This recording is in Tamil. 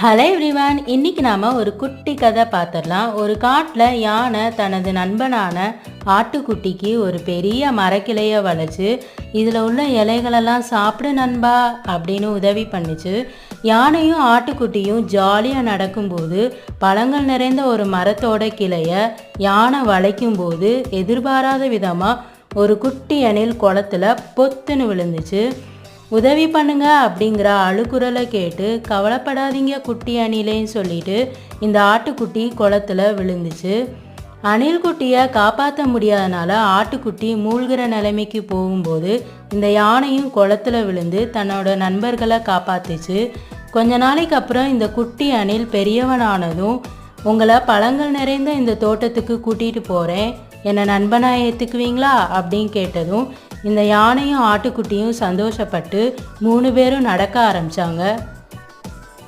ஹலோ எவ்ரிவான், இன்னைக்கு நாம ஒரு குட்டி கதை பார்த்துடலாம். ஒரு காட்டில் யானை தனது நண்பனான ஆட்டுக்குட்டிக்கு ஒரு பெரிய மரக்கிளையை வளைச்சு இதில் உள்ள இலைகளெல்லாம் சாப்பிடு நண்பா அப்படின்னு உதவி பண்ணிச்சு. யானையும் ஆட்டுக்குட்டியும் ஜாலியாக நடக்கும்போது பழங்கள் நிறைந்த ஒரு மரத்தோட கிளையை யானை வளைக்கும்போது எதிர்பாராத விதமாக ஒரு குட்டி அணில் குளத்துல பொத்துன்னு விழுந்துச்சு. உதவி பண்ணுங்க அப்படிங்கிற அழுகுரலை கேட்டு கவலைப்படாதீங்க குட்டி அணிலேன்னு சொல்லிட்டு இந்த ஆட்டுக்குட்டி குளத்துல விழுந்துச்சு. அணில் குட்டியை காப்பாற்ற முடியாதனால ஆட்டுக்குட்டி மூழ்கிற நிலைமைக்கு போகும்போது இந்த யானையும் குளத்துல விழுந்து தன்னோட நண்பர்களை காப்பாத்துச்சு. கொஞ்ச நாளைக்கு அப்புறம் இந்த குட்டி அணில் பெரியவனானதும், உங்களை பழங்கள் நிறைந்த இந்த தோட்டத்துக்கு கூட்டிகிட்டு போகிறேன், என்னை நண்பனாக ஏற்றுக்குவீங்களா அப்படின்னு கேட்டதும் இந்த யானையும் ஆட்டுக்குட்டியும் சந்தோஷப்பட்டு 3 பேரும் நடக்க ஆரம்பித்தாங்க.